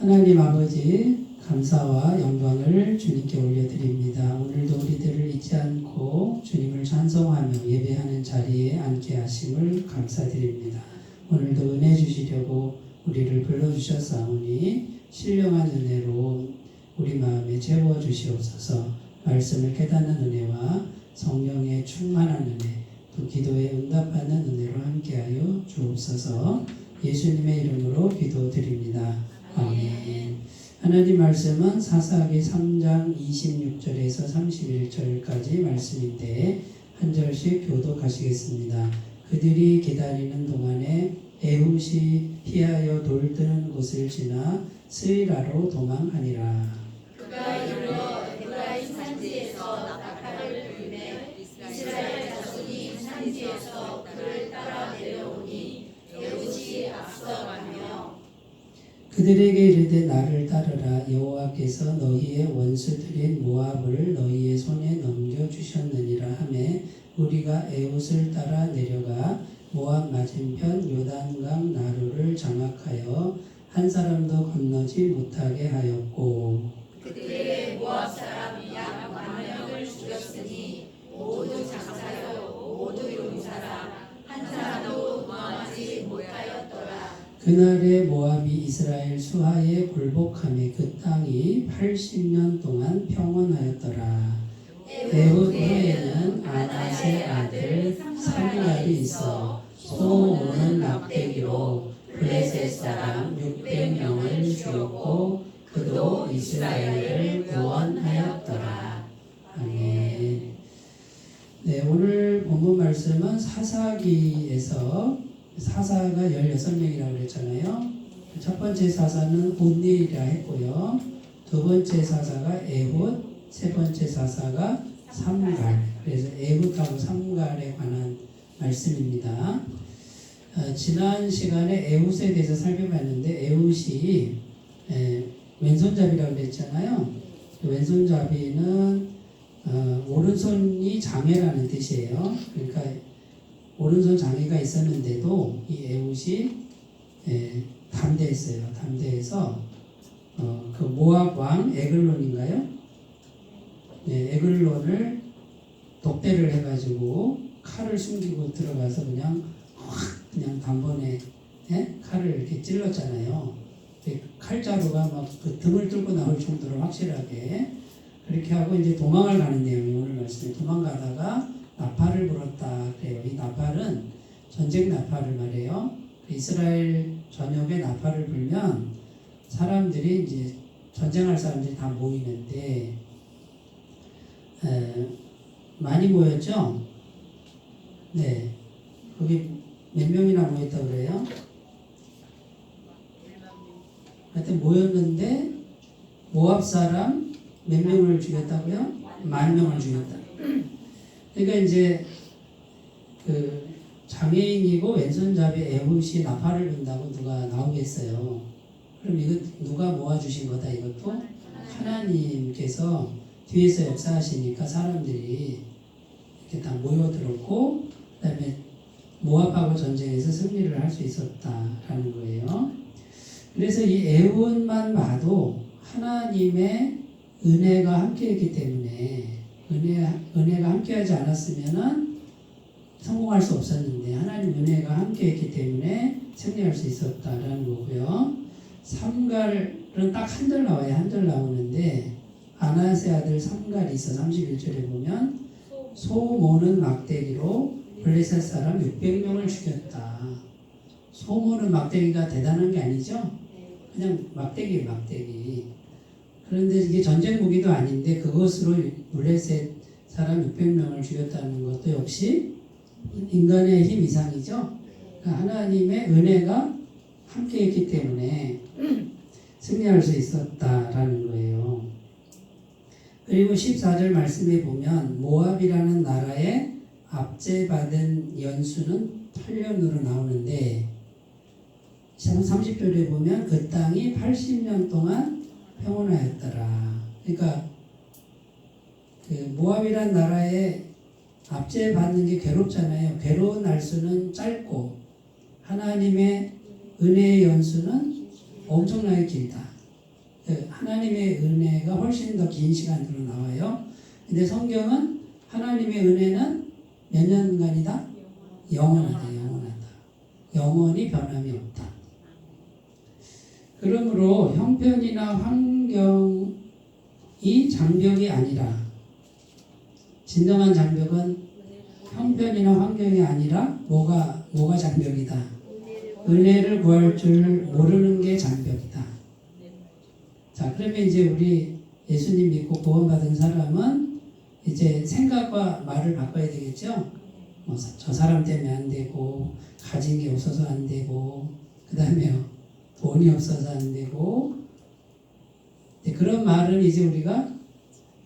하나님 아버지 감사와 영광을 주님께 올려드립니다. 오늘도 우리들을 잊지 않고 주님을 찬송하며 예배하는 자리에 앉게 하심을 감사드립니다. 오늘도 은혜 주시려고 우리를 불러주셨사오니 신령한 은혜로 우리 마음에 채워 주시옵소서. 말씀을 깨닫는 은혜와 성령의 충만한 은혜, 또 기도에 응답하는 은혜로 함께하여 주옵소서. 예수님의 이름으로 기도드립니다. 아멘. 하나님 말씀은 사사기 3장 26절에서 31절까지 말씀인데 한 절씩 교독하시겠습니다. 그들이 기다리는 동안에 에훗이 피하여 돌드는 곳을 지나 스위라로 도망하니라. 그가 이르러 에브라임 산지에서 나팔을 불매 이스라엘 자손이 산지에서 그를 따라 내려오니 에훗이 앞서가며 그들에게 이르되 나를 따르라. 여호와께서 너희의 원수들인 모압을 너희의 손에 넘겨주셨느니라 하매 우리가 에훗을 따라 내려가 모압 맞은편 요단강 나루를 장악하여 한 사람도 건너지 못하게 하였고 그들의 모압 사람 약 10,000명을 죽였으니 모두 장사요 모두 용사라 한 사람도 도망하지 못하였더라. 그날에 모압이 이스라엘 수하에 굴복하며 그 땅이 80년 동안 평온하였더라. 에훗 후에는 아낫의 아들 삼갈이 있어 소 모는 막대기로 블레셋 사람 600명을 죽였고 그도 이스라엘을 구원하였더라. 아멘. 네, 오늘 본문 말씀은 사사기에서 사사가 16명이라고 그랬잖아요. 첫 번째 사사는 온니라 했고요. 두 번째 사사가 에훗, 세 번째 사사가 삼갈. 그래서 에훗하고 삼갈에 관한 말씀입니다. 지난 시간에 에훗에 대해서 살펴봤는데 에훗이 왼손잡이라고 그랬잖아요. 왼손잡이는 오른손이 장애라는 뜻이에요. 그러니까 오른손 장애가 있었는데도 이 에훗이 담대했어요. 담대해서 그 모압 왕 에글론인가요? 네, 에글론을 독대를 해가지고 칼을 숨기고 들어가서 그냥 단번에 칼을 이렇게 찔렀잖아요. 칼자루가 막 그 등을 뚫고 나올 정도로 확실하게 그렇게 하고 이제 도망을 가는 내용이 오늘 말씀에 도망가다가 나팔을 불었다 그래요. 이 나팔은 전쟁 나팔을 말해요. 이스라엘 전역에 나팔을 불면 사람들이 이제 전쟁할 사람들이 다 모이는데 많이 모였죠? 네. 거기 몇 명이나 모였다고 그래요? 하여튼 모였는데 모압 사람 몇 명을 죽였다고요? 10,000명을 죽였다. 그러니까 이제 그 장애인이고 왼손잡이 에훗이 나팔을 분다고 누가 나오겠어요. 그럼 이거 누가 모아주신 거다 이것도? 하나님께서 뒤에서 역사하시니까 사람들이 이렇게 다 모여들었고 그 다음에 모압하고 전쟁에서 승리를 할 수 있었다라는 거예요. 그래서 이 에훗만 봐도 하나님의 은혜가 함께했기 때문에 은혜가 함께하지 않았으면은 성공할 수 없었는데 하나님 은혜가 함께했기 때문에 승리할 수 있었다라는 거고요. 삼갈은 딱 한 절 나와요. 한 절 나오는데 아낫의 아들 삼갈이 있어 31절에 보면 소 모는 막대기로 블레셋 사람 600명을 죽였다. 소 모는 막대기가 대단한 게 아니죠? 그냥 막대기예요, 막대기. 그런데 이게 전쟁 무기도 아닌데 그것으로 블레셋 사람 600명을 죽였다는 것도 역시 인간의 힘 이상이죠. 그러니까 하나님의 은혜가 함께했기 때문에 승리할 수 있었다라는 거예요. 그리고 14절 말씀에 보면 모압이라는 나라에 압제받은 연수는 8년으로 나오는데 30절에 보면 그 땅이 80년 동안 평온하였더라. 그러니까 그 모압이란 나라에 압제받는 게 괴롭잖아요. 괴로운 날수는 짧고 하나님의 은혜의 연수는 엄청나게 길다. 하나님의 은혜가 훨씬 더 긴 시간으로 나와요. 근데 성경은 하나님의 은혜는 몇 년간이다? 영원하다, 영원하다. 영원히 변함이 없다. 그러므로 형편이나 환경이 장벽이 아니라, 진정한 장벽은 형편이나 환경이 아니라 뭐가 장벽이다? 은혜를 구할 줄 모르는 게 장벽이다. 자, 그러면 이제 우리 예수님 믿고 구원받은 사람은 이제 생각과 말을 바꿔야 되겠죠? 저 사람 때문에 안 되고, 가진 게 없어서 안 되고, 그 다음에 돈이 없어서 안 되고, 그런 말은 이제 우리가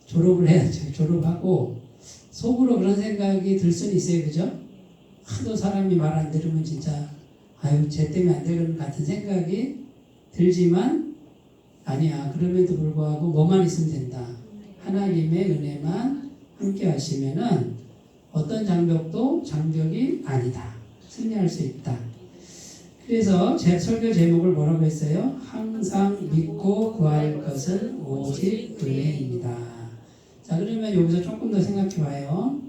졸업을 해야죠. 졸업하고, 속으로 그런 생각이 들 수는 있어요. 그죠? 하도 사람이 말 안 들으면 진짜, 아유, 쟤 때문에 안 되는 같은 생각이 들지만, 아니야. 그럼에도 불구하고 뭐만 있으면 된다. 하나님의 은혜만 함께 하시면은 어떤 장벽도 장벽이 아니다. 승리할 수 있다. 그래서 제 설교 제목을 뭐라고 했어요? 항상 믿고 구할 것은 오직 은혜입니다. 자, 그러면 여기서 조금 더 생각해 봐요.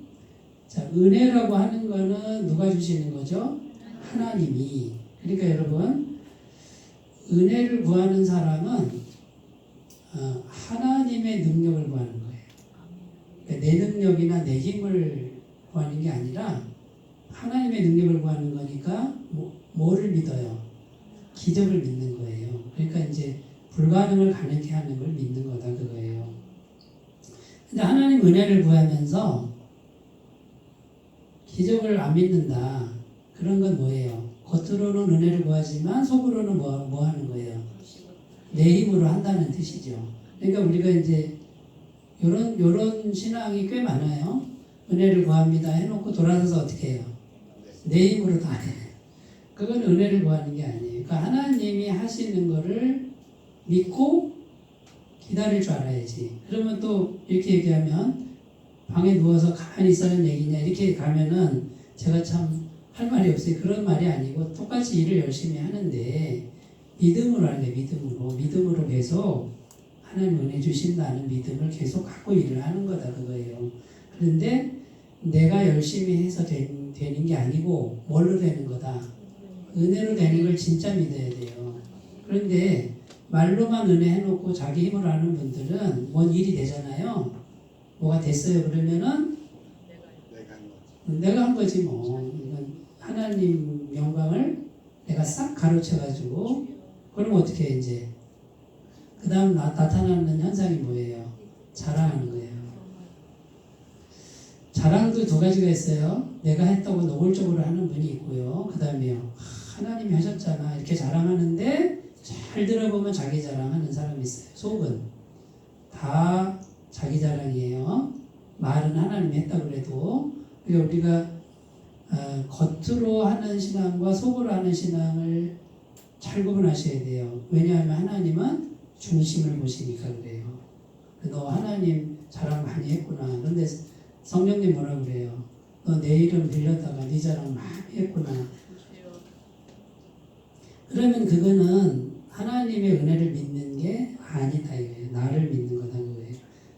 자, 은혜라고 하는 거는 누가 주시는 거죠? 하나님이. 그러니까 여러분, 은혜를 구하는 사람은 하나님의 능력을 구하는 거예요. 그러니까 내 능력이나 내 힘을 구하는 게 아니라 하나님의 능력을 구하는 거니까 뭐를 믿어요? 기적을 믿는 거예요. 그러니까 이제 불가능을 가능케 하는 걸 믿는 거다 그거예요. 근데 하나님 은혜를 구하면서 기적을 안 믿는다. 그런 건 뭐예요? 겉으로는 은혜를 구하지만 속으로는 뭐 하는 거예요? 내 힘으로 한다는 뜻이죠. 그러니까 우리가 이제 요런 신앙이 꽤 많아요. 은혜를 구합니다 해놓고 돌아서서 어떻게 해요? 내 힘으로 다 해. 그건 은혜를 구하는 게 아니에요. 그러니까 하나님이 하시는 거를 믿고 기다릴 줄 알아야지. 그러면 또 이렇게 얘기하면 방에 누워서 가만히 있어는 얘기냐 이렇게 가면은 제가 참 할 말이 없어요. 그런 말이 아니고 똑같이 일을 열심히 하는데 믿음으로 하는 거예요. 믿음으로 계속 하나님 은혜 주신다는 믿음을 계속 갖고 일을 하는 거다 그거예요. 그런데 내가 열심히 해서 되는 게 아니고 뭘로 되는 거다? 은혜로 되는 걸 진짜 믿어야 돼요. 그런데 말로만 은혜 해놓고 자기 힘으로 하는 분들은 뭔 일이 되잖아요. 뭐가 됐어요. 그러면은 내가 한 거지 뭐. 이건 하나님 영광을 내가 싹 가로채가지고 그럼 어떻게 해 이제 그 다음 나타나는 현상이 뭐예요? 자랑하는 거예요. 자랑도 두 가지가 있어요. 내가 했다고 노골적으로 하는 분이 있고요. 그 다음에요. 하나님이 하셨잖아. 이렇게 자랑하는데 잘 들어보면 자기 자랑하는 사람이 있어요. 속은 다 자기 자랑이에요. 말은 하나님이 했다고 그래도. 그러니까 우리가 겉으로 하는 신앙과 속으로 하는 신앙을 잘 구분하셔야 돼요. 왜냐하면 하나님은 중심을 보시니까 그래요. 너 하나님 자랑 많이 했구나. 그런데 성령님 뭐라 그래요? 너 내 이름 빌렸다가 네 자랑 많이 했구나. 그러면 그거는 하나님의 은혜를 믿는 게 아니다 이거예요. 나를 믿는 거다 그거예요.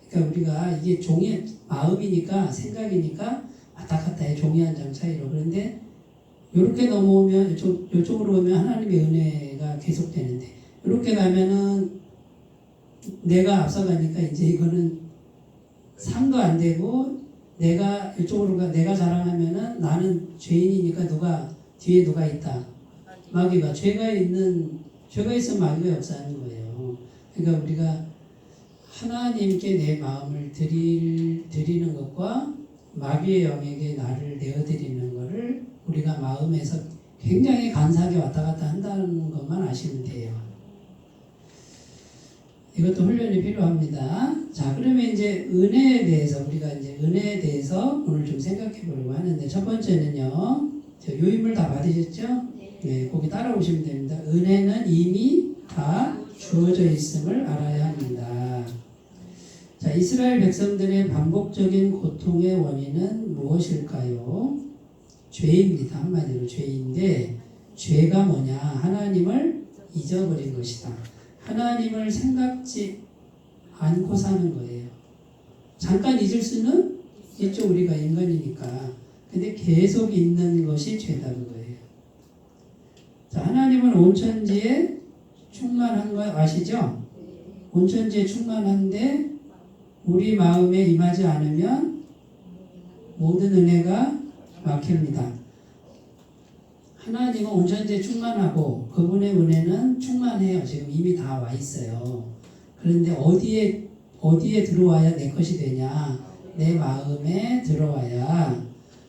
그러니까 우리가 이게 종의 마음이니까 생각이니까 왔다 갔다 해. 종이 한 장 차이로. 그런데 이렇게 넘어오면 이쪽으로 오면 하나님의 은혜가 계속되는데 이렇게 가면은 내가 앞서가니까 이제 이거는 상도 안 되고 내가 이쪽으로 내가 자랑하면은 나는 죄인이니까 뒤에 누가 있다. 마귀가 죄가 있으면 마귀가 역사하는 거예요. 그러니까 우리가 하나님께 내 마음을 드리는 것과 마귀의 영에게 나를 내어드리는 것을 우리가 마음에서 굉장히 간사하게 왔다 갔다 한다는 것만 아시면 돼요. 이것도 훈련이 필요합니다. 자, 그러면 이제 은혜에 대해서 우리가 이제 은혜에 대해서 오늘 좀 생각해 보려고 하는데 첫 번째는요. 요인물 다 받으셨죠? 네, 거기 따라오시면 됩니다. 은혜는 이미 다 주어져 있음을 알아야 합니다. 자, 이스라엘 백성들의 반복적인 고통의 원인은 무엇일까요? 죄입니다. 한마디로 죄인데 죄가 뭐냐? 하나님을 잊어버린 것이다. 하나님을 생각지 않고 사는 거예요. 잠깐 잊을 수는 있죠. 우리가 인간이니까. 근데 계속 있는 것이 죄다는 거예요. 자, 하나님은 온천지에 충만한 거 아시죠? 온천지에 충만한데 우리 마음에 임하지 않으면 모든 은혜가 막힙니다. 하나님은 온천지에 충만하고 그분의 은혜는 충만해요. 지금 이미 다 와 있어요. 그런데 어디에 들어와야 내 것이 되냐? 내 마음에 들어와야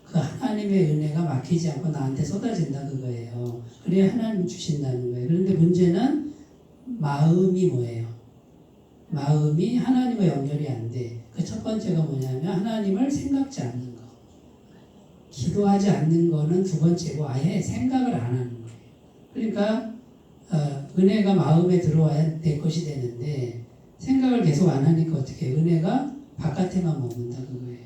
그 하나님의 은혜가 막히지 않고 나한테 쏟아진다 그거예요. 그래야 하나님 주신다는 거예요. 그런데 문제는 마음이 뭐예요? 마음이 하나님과 연결이 안 돼. 그 첫 번째가 뭐냐면 하나님을 생각지 않는 거. 기도하지 않는 거는 두 번째고 아예 생각을 안 하는 거예요. 그러니까 은혜가 마음에 들어와야 내 것이 되는데 생각을 계속 안 하니까 어떻게 은혜가 바깥에만 머문다 그거예요.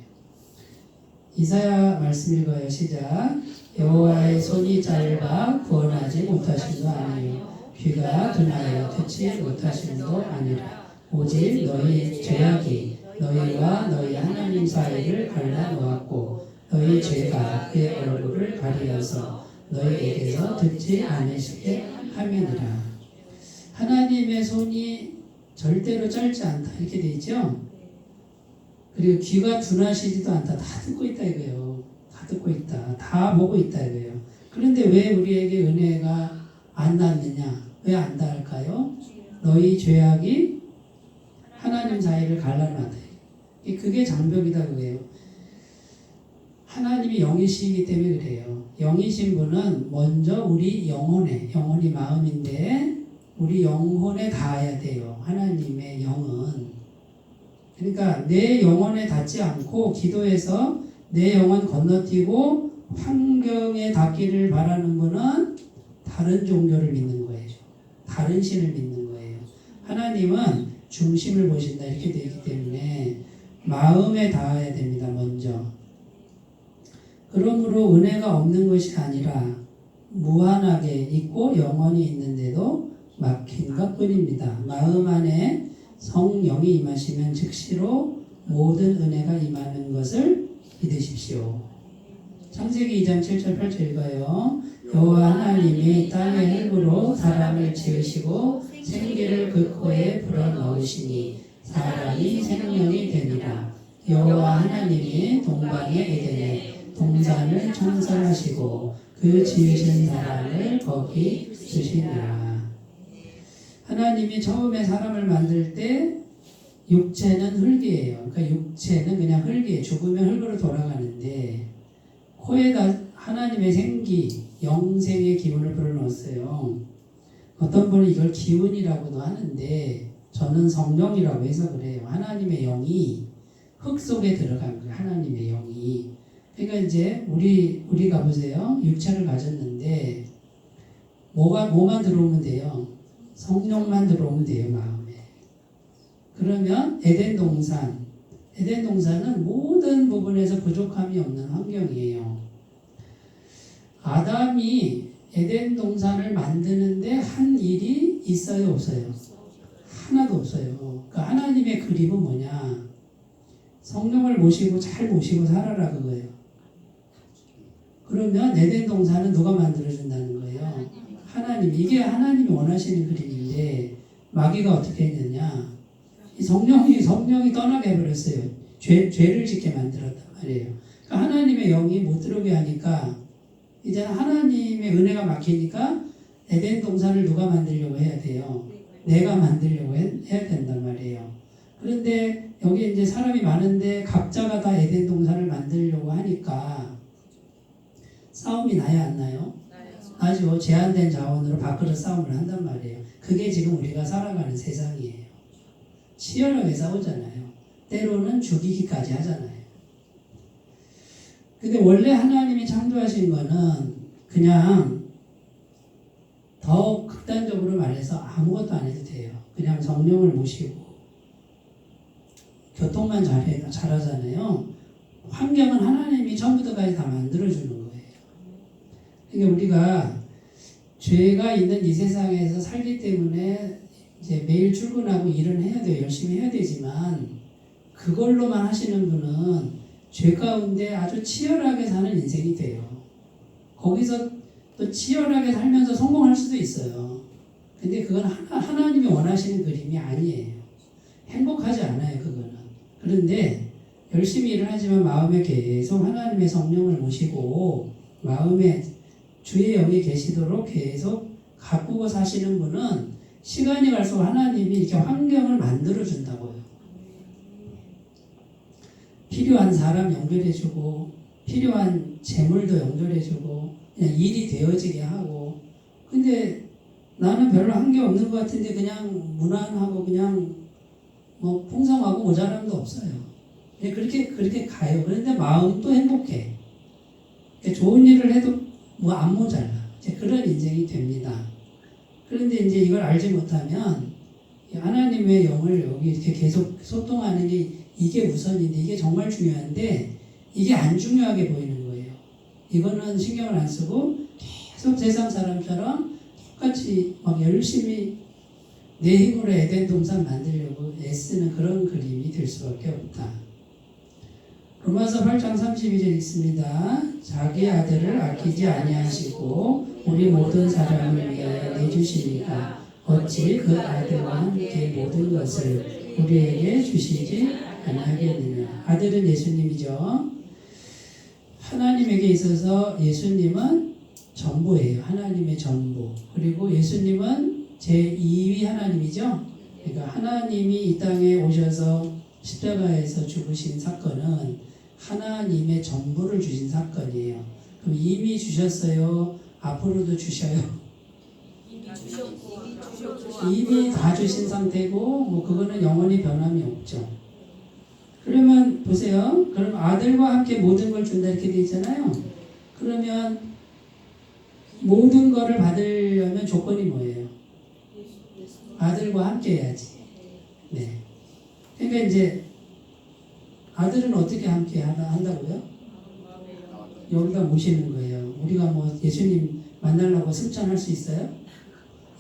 이사야 말씀 읽어요. 시작. 여호와의 손이 짧아 구원하지 못하심도 아니요 귀가 둔하여 듣지 못하심도 아니라 오직 너희 죄악이 너희와 너희 하나님 사이를 갈라놓았고 너희 죄가 그의 얼굴을 가리어서 너희에게서 듣지 않으시게 함이니라. 하나님의 손이 절대로 짧지 않다 이렇게 돼 있죠. 그리고 귀가 둔하시지도 않다. 다 듣고 있다 이거예요. 다 듣고 있다. 다 보고 있다 이거예요. 그런데 왜 우리에게 은혜가 안 닿느냐? 왜 안 닿을까요? 너희 죄악이 하나님 사이를 갈라놨다. 그게 장벽이다 그거예요. 하나님이 영이시기 때문에 그래요. 영이신 분은 먼저 우리 영혼이 마음인데 우리 영혼에 닿아야 돼요. 하나님의 영은. 그러니까 내 영혼에 닿지 않고 기도해서 내 영혼 건너뛰고 환경에 닿기를 바라는 분은 다른 종교를 믿는 거예요. 다른 신을 믿는 거예요. 하나님은 중심을 보신다 이렇게 되어 있기 때문에 마음에 닿아야 됩니다. 먼저. 그러므로 은혜가 없는 것이 아니라 무한하게 있고 영원히 있는데도 막힌 것뿐입니다. 마음 안에 성령이 임하시면 즉시로 모든 은혜가 임하는 것을 믿으십시오. 창세기 2장 7절 8절 읽어요. 여호와 하나님이 땅의 흙으로 사람을 지으시고 생기를 그 코에 불어넣으시니 사람이 생명이 되니라. 여호와 하나님이 동방의 에덴에 동산을 창설하시고 그 지으신 사람을 거기 두시니라. 하나님이 처음에 사람을 만들 때 육체는 흙이에요. 그러니까 육체는 그냥 흙이에요. 죽으면 흙으로 돌아가는데 코에다 하나님의 생기, 영생의 기운을 불어넣었어요. 어떤 분은 이걸 기운이라고도 하는데 저는 성령이라고 해서 그래요. 하나님의 영이 흙 속에 들어간 거예요. 하나님의 영이. 그러니까 이제 우리가 보세요. 육체를 가졌는데 뭐만 들어오면 돼요? 성령만 들어오면 돼요. 마음에. 그러면 에덴 동산은 모든 부분에서 부족함이 없는 환경이에요. 아담이 에덴 동산을 만드는데 한 일이 있어요, 없어요? 하나도 없어요. 그러니까 하나님의 그림은 뭐냐? 성령을 모시고 잘 모시고 살아라 그거예요. 그러면 에덴 동산은 누가 만들어준다는 거예요? 하나님. 이게 하나님이 원하시는 그림인데 마귀가 어떻게 했느냐? 이 성령이 떠나게 해버렸어요. 죄를 짓게 만들었단 말이에요. 그러니까 하나님의 영이 못 들어오게 하니까 이제 하나님의 은혜가 막히니까 에덴 동산을 누가 만들려고 해야 돼요? 내가 만들려고 해야 된단 말이에요. 그런데 여기 이제 사람이 많은데 각자가 다 에덴 동산을 만들려고 하니까 싸움이 나야 안 나요? 나죠. 제한된 자원으로 밖으로 싸움을 한단 말이에요. 그게 지금 우리가 살아가는 세상이에요. 치열하게 싸우잖아요. 때로는 죽이기까지 하잖아요. 근데 원래 하나님이 창조하신 거는 그냥 더 극단적으로 말해서 아무것도 안 해도 돼요. 그냥 성령을 모시고 교통만 잘하잖아요. 환경은 하나님이 처음부터까지 다 만들어주는 거예요. 그러니까 우리가 죄가 있는 이 세상에서 살기 때문에 이제 매일 출근하고 일은 해야 돼요. 열심히 해야 되지만 그걸로만 하시는 분은 죄 가운데 아주 치열하게 사는 인생이 돼요. 거기서 또 치열하게 살면서 성공할 수도 있어요. 근데 그건 하나님이 원하시는 그림이 아니에요. 행복하지 않아요, 그거는. 그런데 열심히 일을 하지만 마음에 계속 하나님의 성령을 모시고 마음에 주의 영이 계시도록 계속 가꾸고 사시는 분은 시간이 갈수록 하나님이 이렇게 환경을 만들어 준다고요. 필요한 사람 연결해주고 필요한 재물도 연결해주고 그냥 일이 되어지게 하고. 근데 나는 별로 한 게 없는 것 같은데 그냥 무난하고 그냥 뭐 풍성하고 모자람도 없어요. 그렇게 가요. 그런데 마음도 행복해. 좋은 일을 해도 뭐 안 모자라. 이제 그런 인생이 됩니다. 그런데 이제 이걸 알지 못하면 하나님의 영을 여기 이렇게 계속 소통하는 게 이게 우선인데 이게 정말 중요한데 이게 안 중요하게 보이는 거예요. 이거는 신경을 안 쓰고 계속 세상 사람처럼 똑같이 막 열심히 내 힘으로 에덴 동산 만들려고 애쓰는 그런 그림이 될 수밖에 없다. 로마서 8장 32절 있습니다. 자기 아들을 아끼지 아니하시고 우리 모든 사람을 위하여 내주시니까 어찌 그 아들과 함께 모든 것을 우리에게 주시지 아니하겠느냐. 아들은 예수님이죠. 하나님에게 있어서 예수님은 전부예요. 하나님의 전부. 그리고 예수님은 제2위 하나님이죠. 그러니까 하나님이 이 땅에 오셔서 십자가에서 죽으신 사건은 하나님의 전부를 주신 사건이에요. 그럼 이미 주셨어요? 앞으로도 주셔요? 이미 다 주신 상태고 뭐 그거는 영원히 변함이 없죠. 그러면 보세요. 그럼 아들과 함께 모든 걸 준다 이렇게 돼 있잖아요. 그러면 모든 거를 받으려면 조건이 뭐예요? 아들과 함께 해야지. 네. 그러니까 이제 아들은 어떻게 함께 한다고요? 여기가 모시는 거예요. 우리가 뭐 예수님 만나려고 승천할 수 있어요?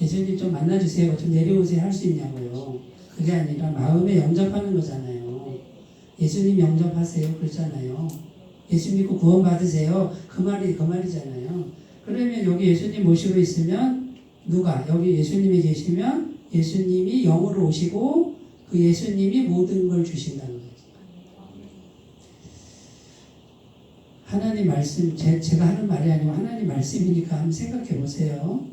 예수님 좀 만나주세요. 좀 내려오세요. 할 수 있냐고요. 그게 아니라 마음에 영접하는 거잖아요. 예수님 영접하세요. 그렇잖아요. 예수 믿고 구원 받으세요. 그 말이잖아요. 그러면 여기 예수님 모시고 있으면 누가? 여기 예수님이 계시면 예수님이 영으로 오시고 그 예수님이 모든 걸 주신다는 거죠. 하나님 말씀, 제가 하는 말이 아니고 하나님 말씀이니까 한번 생각해 보세요.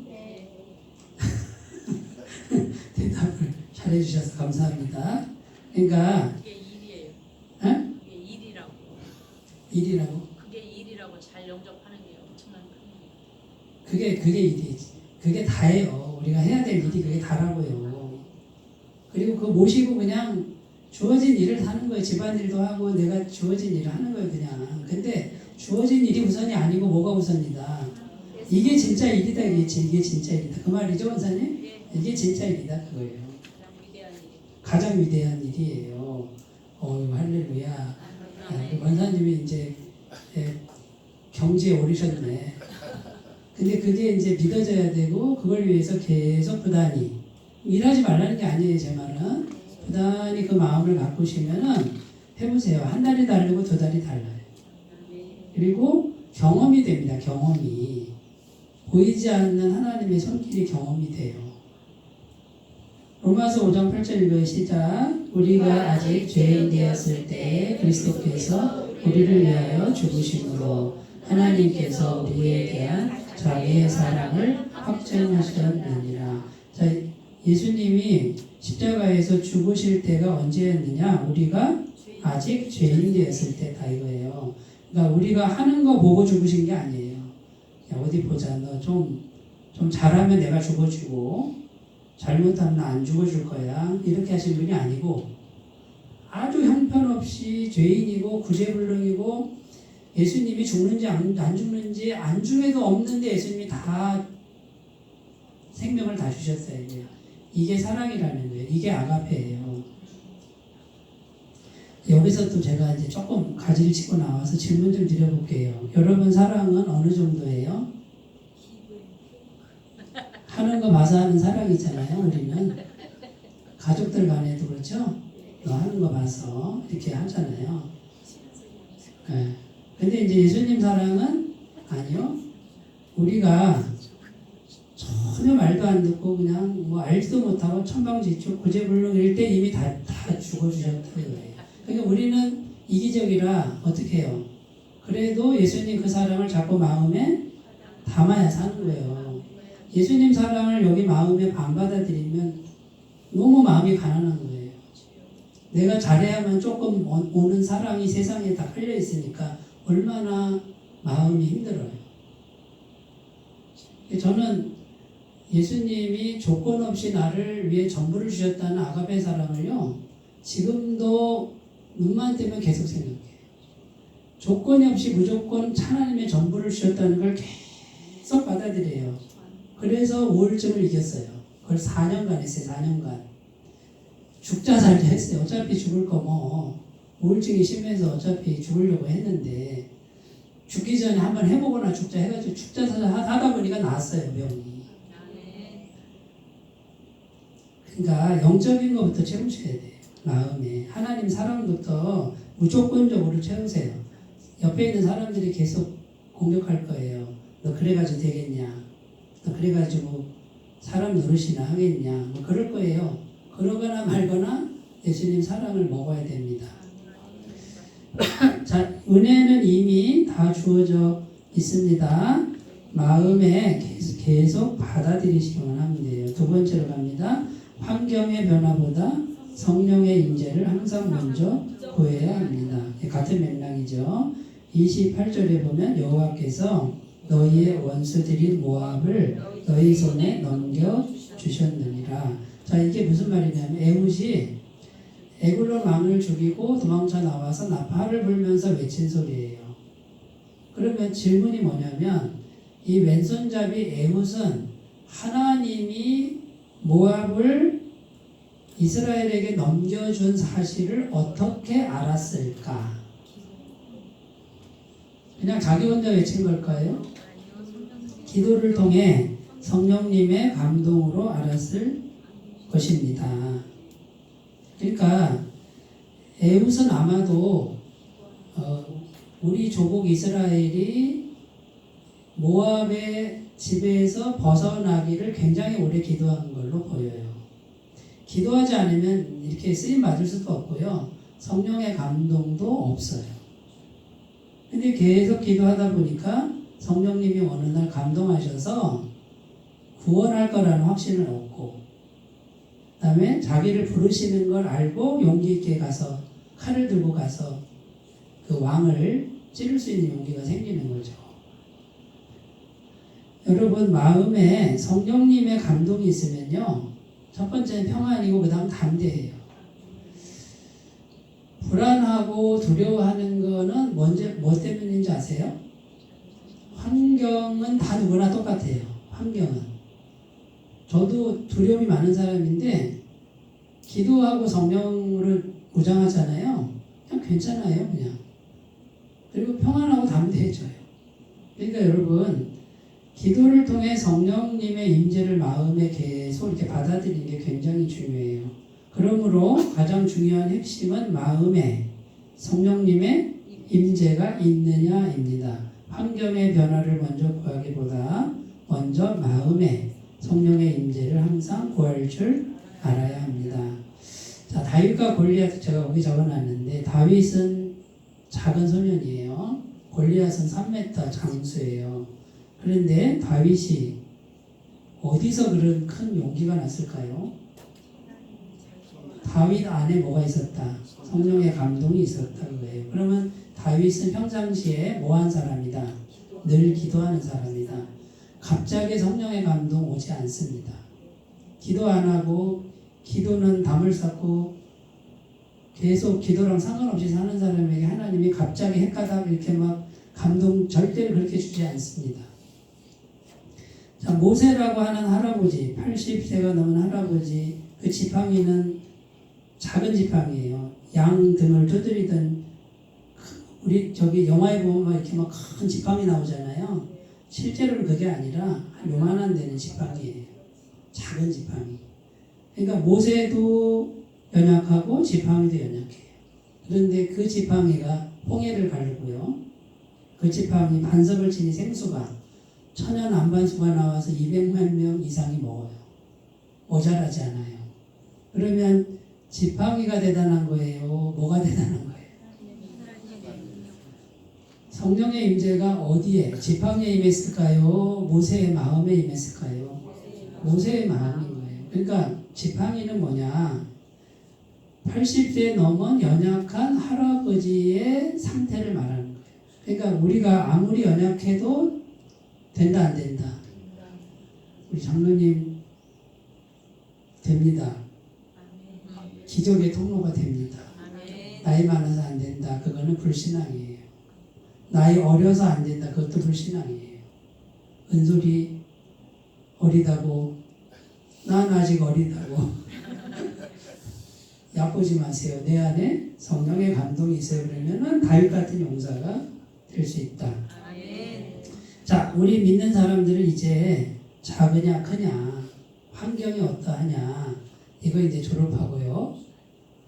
대답을 잘해 주셔서 감사합니다. 그러니까 그게 일이에요. 에? 그게 일이라고. 일이라고? 그게 일이라고 잘 영접하는 게 엄청난 큰 일. 그게 일이지. 그게 다예요. 우리가 해야 될 일이 그게 다라고요. 그리고 그 모시고 그냥 주어진 일을 하는 거예요. 집안일도 하고 내가 주어진 일을 하는 거예요. 그냥. 근데 주어진 일이 우선이 아니고 뭐가 우선이다. 이게 진짜 일이다. 이게 진짜 일이다. 그 말이죠, 원사님? 이게 진짜 일이다. 그거예요. 가장 위대한 일. 가장 위대한 일이에요. 할렐루야. 원사님이 이제 경지에 오르셨네. 근데 그게 이제 믿어져야 되고 그걸 위해서 계속 부단히 일하지 말라는 게 아니에요. 제 말은 부단히 그 마음을 바꾸시면은 해보세요. 한 달이 다르고 두 달이 달라요. 그리고 경험이 됩니다. 경험이 보이지 않는 하나님의 손길이 경험이 돼요. 로마서 5장 8절 읽어요. 시작. 우리가 아직 죄인 되었을 때 그리스도께서 우리를 위하여 죽으심으로 하나님께서 우리에 대한 자기의 사랑을 확증하셨느니라. 자, 예수님이 십자가에서 죽으실 때가 언제였느냐? 우리가 아직 죄인 되었을 때다 이거예요. 그러니까 우리가 하는 거 보고 죽으신 게 아니에요. 야, 어디 보자. 너 좀 잘하면 내가 죽어주고 잘못하면 안 죽어줄 거야. 이렇게 하신 분이 아니고 아주 형편없이 죄인이고 구제불능이고 예수님이 죽는지 안 죽는지 안중에도 없는데 예수님이 다 생명을 다 주셨어요. 이게 사랑이라는 거예요. 이게 아가페예요. 여기서 또 제가 이제 조금 가지를 치고 나와서 질문 좀 드려볼게요. 여러분 사랑은 어느 정도예요? 하는 거 마사 하는 사랑이잖아요. 우리는 가족들 간에도 그렇죠? 하는 거 봐서 이렇게 하잖아요. 예. 근데 이제 예수님 사랑은 아니요. 우리가 전혀 말도 안 듣고 그냥 뭐 알지도 못하고 천방지축 구제불능일 때 이미 다 죽어주셨다는 거예요. 그러니까 우리는 이기적이라 어떻게 해요? 그래도 예수님 그 사랑을 자꾸 마음에 담아야 사는 거예요. 예수님 사랑을 여기 마음에 안 받아들이면 너무 마음이 가난한 거예요. 내가 잘해야만 조금 오는 사랑이 세상에 다 깔려 있으니까 얼마나 마음이 힘들어요. 저는 예수님이 조건 없이 나를 위해 전부를 주셨다는 아가페 사랑을요, 지금도 눈만 뜨면 계속 생각해요. 조건이 없이 무조건 하나님의 전부를 주셨다는 걸 계속 받아들여요. 그래서 우울증을 이겼어요. 그걸 4년간 했어요. 4년간. 죽자 살자 했어요. 어차피 죽을 거 뭐 우울증이 심해서 어차피 죽으려고 했는데 죽기 전에 한번 해보거나 죽자 해가지고 죽자 살자 하다 보니까 나았어요. 병이. 그러니까 영적인 것부터 채우셔야 돼요. 마음에 하나님 사랑부터 무조건적으로 채우세요. 옆에 있는 사람들이 계속 공격할 거예요. 너 그래가지고 되겠냐? 너 그래가지고 사람 노릇이나 하겠냐? 뭐 그럴 거예요. 그러거나 말거나 예수님 사랑을 먹어야 됩니다. 자, 은혜는 이미 다 주어져 있습니다. 마음에 계속 받아들이시기만 하면 돼요. 두 번째로 갑니다. 환경의 변화보다 성령의 임재를 항상 먼저 구해야 합니다. 같은 맥락이죠. 28절에 보면 여호와께서 너희의 원수들인 모압을 너희 손에 넘겨주셨느니라. 자, 이게 무슨 말이냐면 에훗이 에글론 왕을 죽이고 도망쳐 나와서 나팔을 불면서 외친 소리예요. 그러면 질문이 뭐냐면 이 왼손잡이 에훗은 하나님이 모압을 이스라엘에게 넘겨준 사실을 어떻게 알았을까? 그냥 자기 혼자 외친 걸까요? 기도를 통해 성령님의 감동으로 알았을 것입니다. 그러니까 에훗은 아마도 우리 조국 이스라엘이 모압의 지배에서 벗어나기를 굉장히 오래 기도한 걸로 보여요. 기도하지 않으면 이렇게 쓰임 받을 수도 없고요. 성령의 감동도 없어요. 근데 계속 기도하다 보니까 성령님이 어느 날 감동하셔서 구원할 거라는 확신을 얻고, 그 다음에 자기를 부르시는 걸 알고 용기 있게 가서 칼을 들고 가서 그 왕을 찌를 수 있는 용기가 생기는 거죠. 여러분, 마음에 성령님의 감동이 있으면요, 첫 번째는 평안이고 그 다음 담대해요. 불안하고 두려워하는 거는 뭐 때문인지 아세요? 환경은 다 누구나 똑같아요. 환경은. 저도 두려움이 많은 사람인데 기도하고 성령을 무장하잖아요. 그냥 괜찮아요. 그냥. 그리고 평안하고 담대해져요. 그러니까 여러분, 기도를 통해 성령님의 임재를 마음에 계속 이렇게 받아들이는 게 굉장히 중요해요. 그러므로 가장 중요한 핵심은 마음에 성령님의 임재가 있느냐입니다. 환경의 변화를 먼저 구하기보다 먼저 마음에 성령의 임재를 항상 구할 줄 알아야 합니다. 자, 다윗과 골리앗 제가 여기 적어놨는데 다윗은 작은 소년이에요. 골리앗은 3m 장수예요. 그런데 다윗이 어디서 그런 큰 용기가 났을까요? 다윗 안에 뭐가 있었다? 성령의 감동이 있었다는 거예요. 그러면 다윗은 평상시에 뭐한 사람이다? 늘 기도하는 사람이다. 갑자기 성령의 감동 오지 않습니다. 기도 안 하고 기도는 담을 쌓고 계속 기도랑 상관없이 사는 사람에게 하나님이 갑자기 헷가닥 이렇게 막 감동 절대로 그렇게 주지 않습니다. 자, 모세라고 하는 할아버지, 80세가 넘은 할아버지, 그 지팡이는 작은 지팡이에요. 양 등을 두드리던, 우리 저기 영화에 보면 이렇게 막 큰 지팡이 나오잖아요. 실제로는 그게 아니라 요만한 데는 지팡이에요. 작은 지팡이. 그러니까 모세도 연약하고 지팡이도 연약해요. 그런데 그 지팡이가 홍해를 가르고요. 그 지팡이 반석을 치니 생수가 천연 안반수가 나와서 200만 명 이상이 먹어요. 모자라지 않아요. 그러면 지팡이가 대단한 거예요? 뭐가 대단한 거예요? 성령의 임재가 어디에? 지팡이에 임했을까요? 모세의 마음에 임했을까요? 모세의 마음인 거예요. 그러니까 지팡이는 뭐냐? 80세 넘은 연약한 할아버지의 상태를 말하는 거예요. 그러니까 우리가 아무리 연약해도 된다 안 된다? 우리 장로님 됩니다. 기적의 통로가 됩니다. 나이 많아서 안 된다. 그거는 불신앙이에요. 나이 어려서 안 된다. 그것도 불신앙이에요. 은솔이 어리다고 난 아직 어리다고 얕보지 마세요. 내 안에 성령의 감동이 있어요. 그러면은 다윗 같은 용사가 될 수 있다. 자, 우리 믿는 사람들은 이제 작으냐 크냐 환경이 어떠하냐 이거 이제 졸업하고요.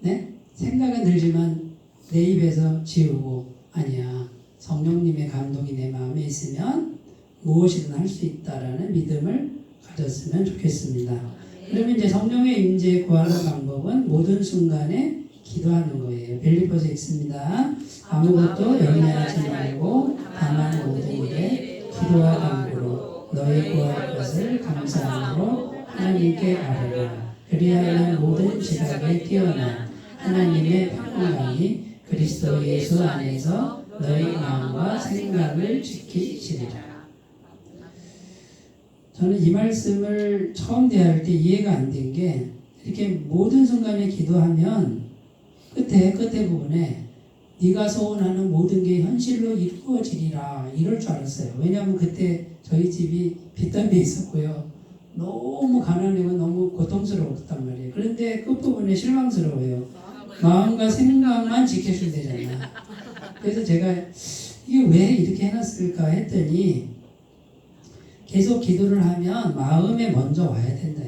네? 생각은 들지만 내 입에서 지우고 아니야. 성령님의 감동이 내 마음에 있으면 무엇이든 할 수 있다라는 믿음을 가졌으면 좋겠습니다. 그러면 이제 성령의 임재에 구하는 방법은 모든 순간에 기도하는 거예요. 빌립보서 읽습니다. 아무것도 염려하지 말고 다만 모든 일에 기도와 간구로 너희 구할 것을 감사함으로 하나님께 아뢰라. 그리하여 모든 지각에 뛰어난 하나님의 평강이 그리스도 예수 안에서 너희 마음과 생각을 지키시리라. 저는 이 말씀을 처음 대할 때 이해가 안 된 게 이렇게 모든 순간에 기도하면 끝에 부분에 네가 소원하는 모든 게 현실로 이루어지리라 이럴 줄 알았어요. 왜냐하면 그때 저희 집이 빚담배 있었고요. 너무 가난하고 너무 고통스러웠단 말이에요. 그런데 끝부분에 실망스러워요. 마음과 생각만 지켜주면 되잖아. 그래서 제가 이게 왜 이렇게 해놨을까 했더니 계속 기도를 하면 마음에 먼저 와야 된다.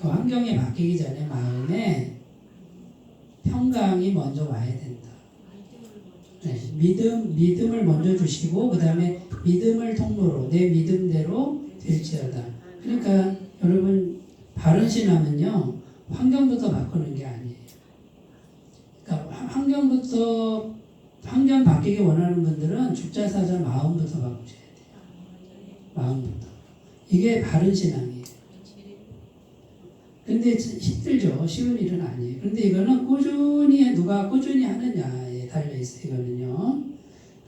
그 환경이 바뀌기 전에 마음에 평강이 먼저 와야 된다. 네, 믿음을 먼저 주시고 그 다음에 믿음을 통로로 내 믿음대로 될지어다. 그러니까 여러분 바른 신앙은요 환경부터 바꾸는 게 아니에요. 그러니까 환경 바뀌기 원하는 분들은 죽자사자 마음부터 바꾸셔야 돼요. 마음부터. 이게 바른 신앙이에요. 근데 힘들죠. 쉬운 일은 아니에요. 그런데 이거는 누가 꾸준히 하느냐에 달려있어요. 이거는요.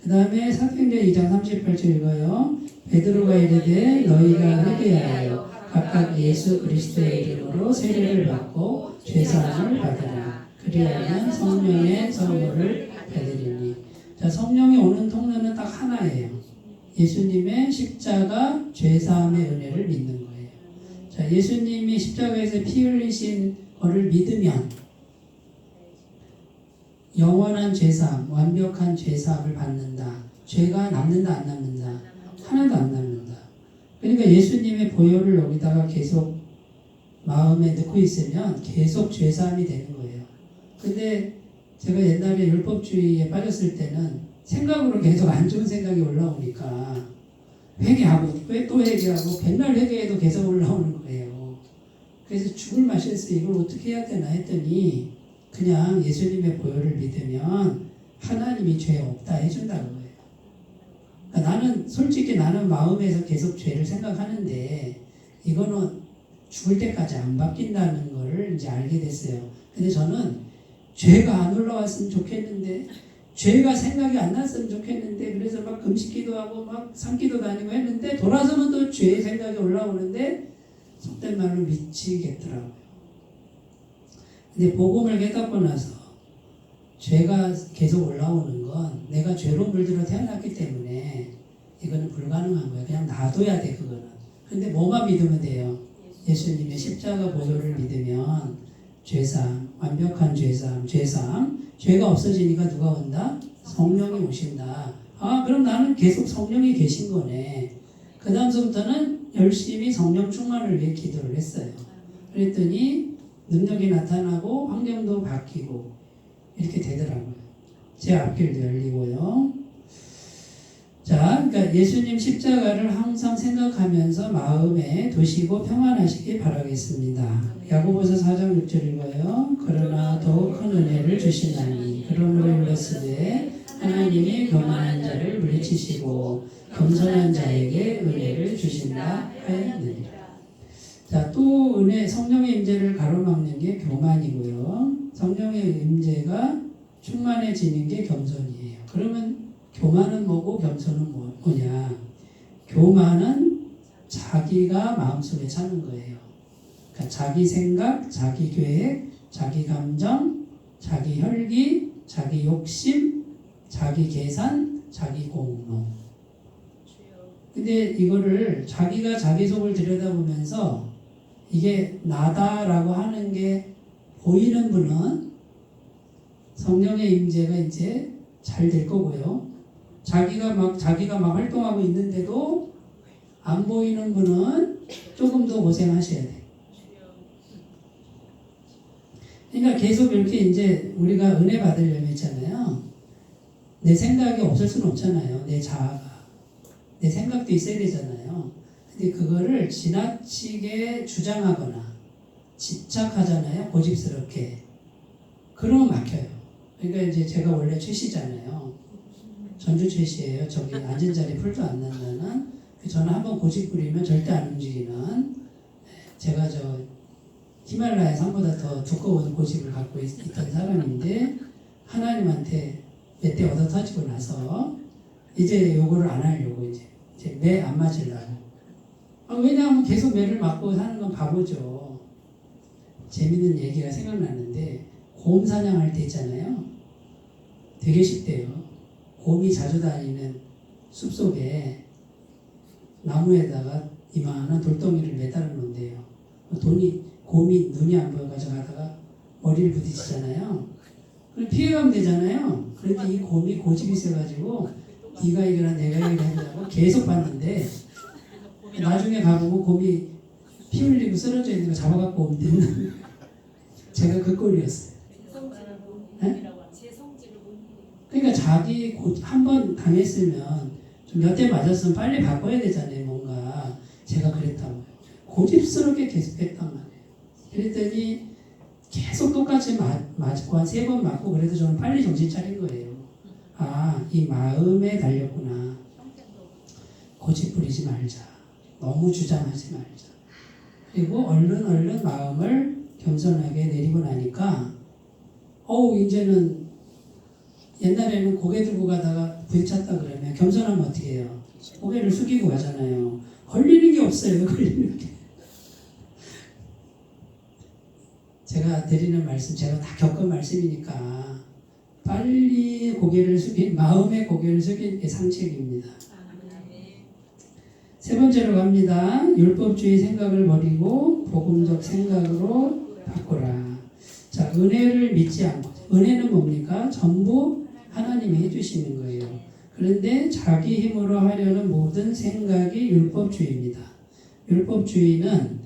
그 다음에 사도행전 2장 38절 읽어요. 베드로가 이르되 너희가 회개하여 각각 예수 그리스도의 이름으로 세례를 받고 죄사함을 받으라. 그리하면 성령의 선물을 받으리니. 자, 성령이 오는 통로는 딱 하나예요. 예수님의 십자가 죄사함의 은혜를 믿는 거예요. 자, 예수님이 십자가에서 피 흘리신 것을 믿으면 영원한 죄사함, 완벽한 죄사함을 받는다. 죄가 남는다 안 남는다? 하나도 안 남는다. 그러니까 예수님의 보혈을 여기다가 계속 마음에 넣고 있으면 계속 죄사함이 되는 거예요. 근데 제가 옛날에 율법주의에 빠졌을 때는 생각으로 계속 안 좋은 생각이 올라오니까 회개하고 또 회개하고 백날 회개해도 계속 올라오는 거예요. 그래서 죽을 맛이었어요. 이걸 어떻게 해야 되나 했더니 그냥 예수님의 보혈을 믿으면 하나님이 죄 없다 해준다는 거예요. 그러니까 솔직히 나는 마음에서 계속 죄를 생각하는데 이거는 죽을 때까지 안 바뀐다는 거를 이제 알게 됐어요. 근데 저는 죄가 안 올라왔으면 좋겠는데 죄가 생각이 안 났으면 좋겠는데 그래서 막 금식기도 하고 막 산기도 다니고 했는데 돌아서면 또 죄의 생각이 올라오는데 속된 말로 미치겠더라고요. 근데 복음을 깨닫고 나서 죄가 계속 올라오는 건 내가 죄로 물들어 태어났기 때문에 이거는 불가능한 거예요. 그냥 놔둬야 돼 그거는. 근데 뭐만 믿으면 돼요? 예수님의 십자가 보혈을 믿으면 죄사함, 완벽한 죄사함, 죄가 없어지니까 누가 온다? 성령이 오신다. 아, 그럼 나는 계속 성령이 계신 거네. 그 다음서부터는 열심히 성령 충만을 위해 기도를 했어요. 그랬더니 능력이 나타나고 환경도 바뀌고 이렇게 되더라고요. 제 앞길도 열리고요. 자, 그러니까 예수님 십자가를 항상 생각하면서 마음에 두시고 평안하시기 바라겠습니다. 야고보서 4장 6절 읽어요. 그러나 더욱 큰 은혜를 주시나니 그러므로 일렀으되 하나님이 교만한 자를 물리치시고 겸손한 자에게 은혜를 주신다 하였느니라. 자, 또 은혜, 성령의 임재를 가로막는 게 교만이고요. 성령의 임재가 충만해지는 게 겸손이에요. 그러면 교만은 뭐고 겸손은 뭐냐? 교만은 자기가 마음속에 차는 거예요. 그러니까 자기 생각, 자기 계획, 자기 감정, 자기 혈기, 자기 욕심, 자기 계산, 자기 공로. 근데 이거를 자기가 자기 속을 들여다보면서 이게 나다라고 하는 게 보이는 분은 성령의 임재가 이제 잘 될 거고요. 자기가 막 활동하고 있는데도 안 보이는 분은 조금 더 고생하셔야 돼요. 그러니까 계속 이렇게 이제 우리가 은혜 받으려면 있잖아요. 내 생각이 없을 수는 없잖아요. 내 자아가. 내 생각도 있어야 되잖아요. 근데 그거를 지나치게 주장하거나 집착하잖아요. 고집스럽게. 그러면 막혀요. 그러니까 이제 제가 원래 최씨잖아요. 전주 최씨예요. 저기 앉은 자리 풀도 안 난다는. 저는 한번 고집 부리면 절대 안 움직이는. 제가 저 히말라야 산보다 더 두꺼운 고집을 갖고 있던 사람인데 하나님한테 몇 대 얻어 터지고 나서 이제 요거를 안 하려고 이제 매 안 맞으려고. 왜냐하면 계속 매를 맞고 사는 건 바보죠. 재밌는 얘기가 생각나는데 곰 사냥할 때 있잖아요. 되게 쉽대요. 곰이 자주 다니는 숲속에 나무에다가 이만한 돌덩이를 매달아 놓은대요. 곰이 눈이 안 보여가지고 가다가 머리를 부딪히잖아요. 그럼 피해가면 되잖아요. 그런데 이 곰이 고집이 세가지고 네가 이거나 내가 이거나 한다고 계속 봤는데 나중에 가보고 곰이 피 흘리고 쓰러져 있는 거 잡아갖고 오면 제가 그 꼴이었어요. 네? 그러니까 자기 한 번 당했으면 좀 몇 대 맞았으면 빨리 바꿔야 되잖아요. 뭔가 제가 그랬다고요. 고집스럽게 계속했단 말이에요. 그랬더니 계속 똑같이 맞고 한 3번 맞고 그래도 저는 빨리 정신 차린 거예요. 아, 이 마음에 달렸구나. 고집 부리지 말자. 너무 주장하지 말자. 그리고 얼른 마음을 겸손하게 내리고 나니까 이제는 옛날에는 고개 들고 가다가 부딪혔다 그러면 겸손하면 어떻게 해요? 고개를 숙이고 가잖아요. 걸리는 게 없어요. 걸리는 게. 제가 드리는 말씀, 제가 다 겪은 말씀이니까 빨리 마음의 고개를 숙이는 게 상책입니다. 세 번째로 갑니다. 율법주의 생각을 버리고 복음적 생각으로 바꾸라. 자, 은혜를 믿지 않고, 은혜는 뭡니까? 전부 하나님이 해주시는 거예요. 그런데 자기 힘으로 하려는 모든 생각이 율법주의입니다. 율법주의는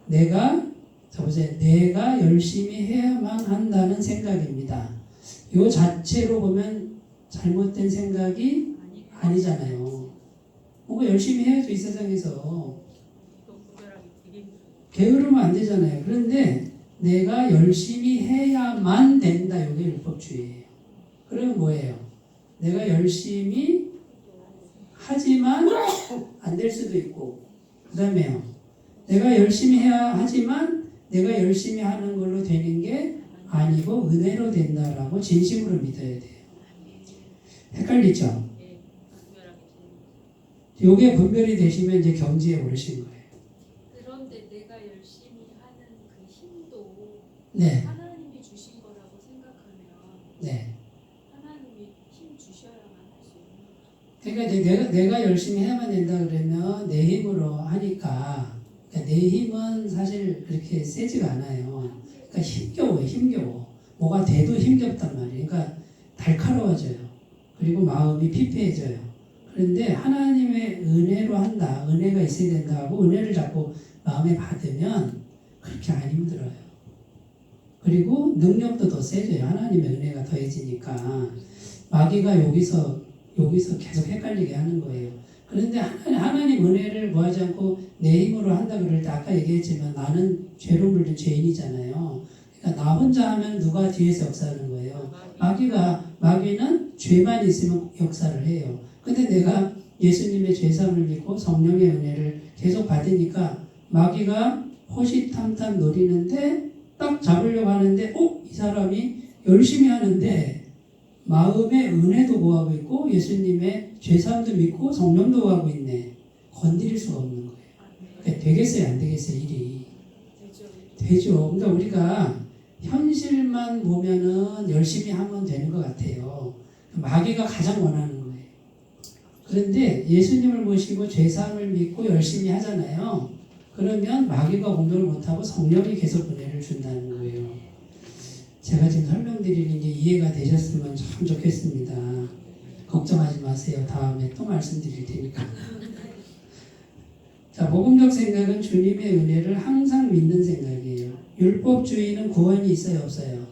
내가 열심히 해야만 한다는 생각입니다. 이 자체로 보면 잘못된 생각이 아니잖아요. 뭔가 열심히 해야죠, 이 세상에서. 게으르면 안 되잖아요. 그런데 내가 열심히 해야만 된다. 이게 율법주의예요. 그러면 뭐예요? 내가 열심히 하지만 안 될 수도 있고, 그 다음에요. 내가 열심히 해야 하지만 내가 열심히 하는 걸로 되는 게 아니고 은혜로 된다라고 진심으로 믿어야 돼요. 헷갈리죠? 요게 분별이 되시면 이제 경지에 오르신 거예요. 그런데 내가 열심히 하는 그 힘도 네. 하나님이 주신 거라고 생각하면 네. 하나님이 힘 주셔야만 할 수 있는 거죠. 그러니까 이제 내가 열심히 해야만 된다 그러면 내 힘으로 하니까, 그러니까 내 힘은 사실 그렇게 세지가 않아요. 그러니까 힘겨워. 뭐가 돼도 힘겹단 말이에요. 그러니까 달카로워져요. 그리고 마음이 피폐해져요. 그런데 하나님의 은혜로 한다. 은혜가 있어야 된다 하고 은혜를 자꾸 마음에 받으면 그렇게 안 힘들어요. 그리고 능력도 더 세져요. 하나님의 은혜가 더해지니까 마귀가 여기서 계속 헷갈리게 하는 거예요. 그런데 하나님 은혜를 구하지 않고 내 힘으로 한다 그럴 때 아까 얘기했지만 나는 죄로 물린 죄인이잖아요. 그러니까 나 혼자 하면 누가 뒤에서 역사하는 거예요. 마귀는 죄만 있으면 역사를 해요. 근데 내가 예수님의 죄사함을 믿고 성령의 은혜를 계속 받으니까 마귀가 호시탐탐 노리는데 딱 잡으려고 하는데 이 사람이 열심히 하는데 마음의 은혜도 구하고 있고 예수님의 죄사함도 믿고 성령도 구하고 있네. 건드릴 수가 없는 거예요. 그러니까 되겠어요, 안 되겠어요, 일이? 되죠. 그러니까 우리가 현실만 보면은 열심히 하면 되는 것 같아요. 마귀가 가장 원하는 거예요. 그런데 예수님을 모시고 죄사함을 믿고 열심히 하잖아요. 그러면 마귀가 공격을 못하고 성령이 계속 은혜를 준다는 거예요. 제가 지금 설명드리는 게 이해가 되셨으면 참 좋겠습니다. 걱정하지 마세요. 다음에 또 말씀드릴 테니까. 자, 복음적 생각은 주님의 은혜를 항상 믿는 생각이에요. 율법주의는 구원이 있어요, 없어요?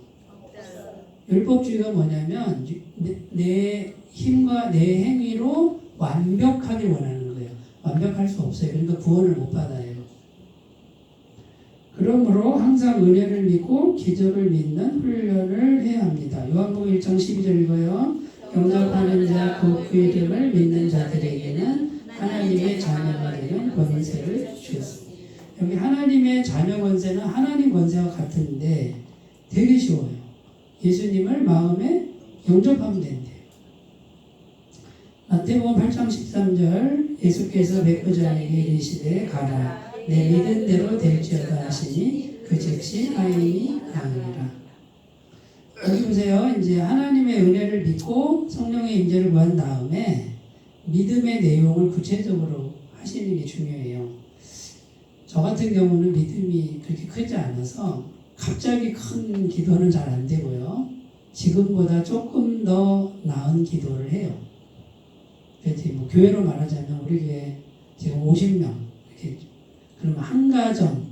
율법주의가 뭐냐면 내 힘과 내 행위로 완벽하게 원하는 거예요. 완벽할 수 없어요. 그러니까 구원을 못 받아요. 그러므로 항상 은혜를 믿고 기적을 믿는 훈련을 해야 합니다. 요한복음 1장 12절 읽어요. 영접하는 자 곧 그 이름을 믿는 자들에게는 하나님의 자녀가 되는 권세를 주었습니다. 여기 하나님의 자녀 권세는 하나님 권세와 같은데 되게 쉬워요. 예수님을 마음에 영접하면 된대요. 마태복음 8장 13절 예수께서 백부장에게 이르시되 가라 내 믿은 대로 될지어다 하시니 그 즉시 하인이 나으리라. 여기 보세요. 이제 하나님의 은혜를 믿고 성령의 임재를 구한 다음에 믿음의 내용을 구체적으로 하시는 게 중요해요. 저 같은 경우는 믿음이 그렇게 크지 않아서 갑자기 큰 기도는 잘 안 되고요. 지금보다 조금 더 나은 기도를 해요. 그래서 뭐 교회로 말하자면 우리 교회 지금 50명 이렇게 그러면 한 가정,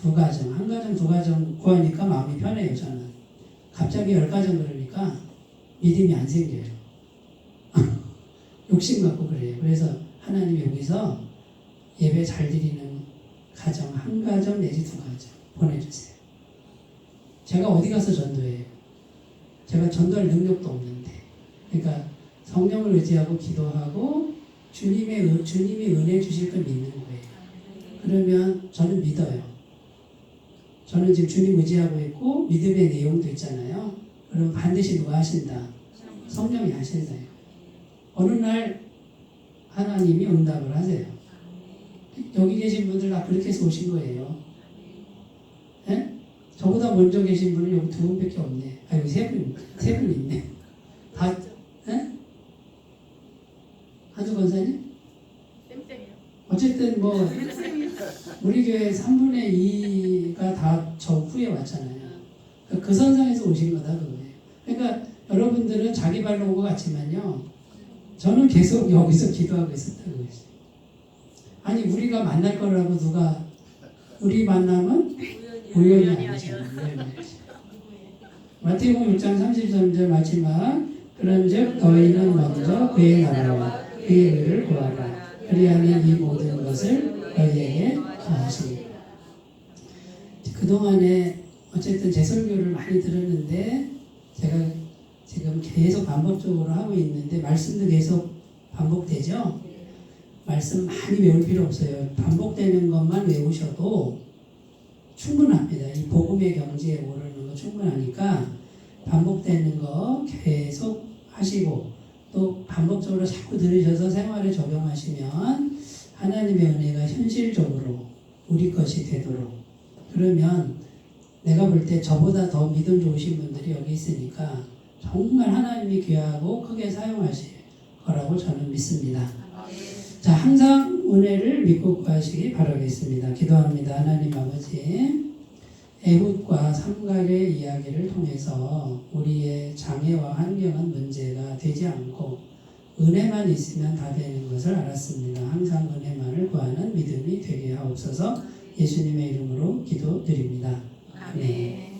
두 가정 구하니까 마음이 편해요. 저는 갑자기 10가정 그러니까 믿음이 안 생겨요. 욕심 갖고 그래요. 그래서 하나님이 여기서 예배 잘 드리는 가정 한 가정 내지 두 가정 보내주세요. 제가 어디 가서 전도해요? 제가 전도할 능력도 없는데. 그러니까 성령을 의지하고 기도하고 주님이 은혜 주실 걸 믿는 거예요. 그러면 저는 믿어요. 저는 지금 주님 의지하고 있고 믿음의 내용도 있잖아요. 그럼 반드시 누가 하신다? 성령이 하신다요. 어느 날 하나님이 응답을 하세요. 여기 계신 분들 다 그렇게 해서 오신 거예요. 네? 저보다 먼저 계신 분은 여기 두 분밖에 없네. 여기 세 분 있네. 다, 네? 한주 권사님? 땡땡이요. 어쨌든 뭐 우리 교회 3분의 2가 다 저 후에 왔잖아요. 그 선상에서 오신 거다 그거예요. 그러니까 여러분들은 자기 발로 온 것 같지만요. 저는 계속 여기서 기도하고 있었다고 했어요. 아니 우리가 만날 거라고 누가 우리 만남은 우연이 아니죠. 마태복음 6장 33절 마지막 그런즉 너희는 먼저 그의 나라와 그의 의를 구하라. 그리하면 이 모든 것을 너희에게 더하시리라. 그동안에 어쨌든 제 설교를 많이 들었는데 제가 지금 계속 반복적으로 하고 있는데 말씀도 계속 반복되죠? 말씀 많이 외울 필요 없어요. 반복되는 것만 외우셔도 충분합니다. 이 복음의 경지에 오르는 거 충분하니까 반복되는 거 계속 하시고 또 반복적으로 자꾸 들으셔서 생활에 적용하시면 하나님의 은혜가 현실적으로 우리 것이 되도록 그러면 내가 볼 때 저보다 더 믿음 좋으신 분들이 여기 있으니까 정말 하나님이 귀하고 크게 사용하실 거라고 저는 믿습니다. 자, 항상 은혜를 믿고 구하시기 바라겠습니다. 기도합니다. 하나님 아버지, 애훗과 삼갈의 이야기를 통해서 우리의 장애와 환경은 문제가 되지 않고 은혜만 있으면 다 되는 것을 알았습니다. 항상 은혜만을 구하는 믿음이 되게 하옵소서. 예수님의 이름으로 기도드립니다. 아멘.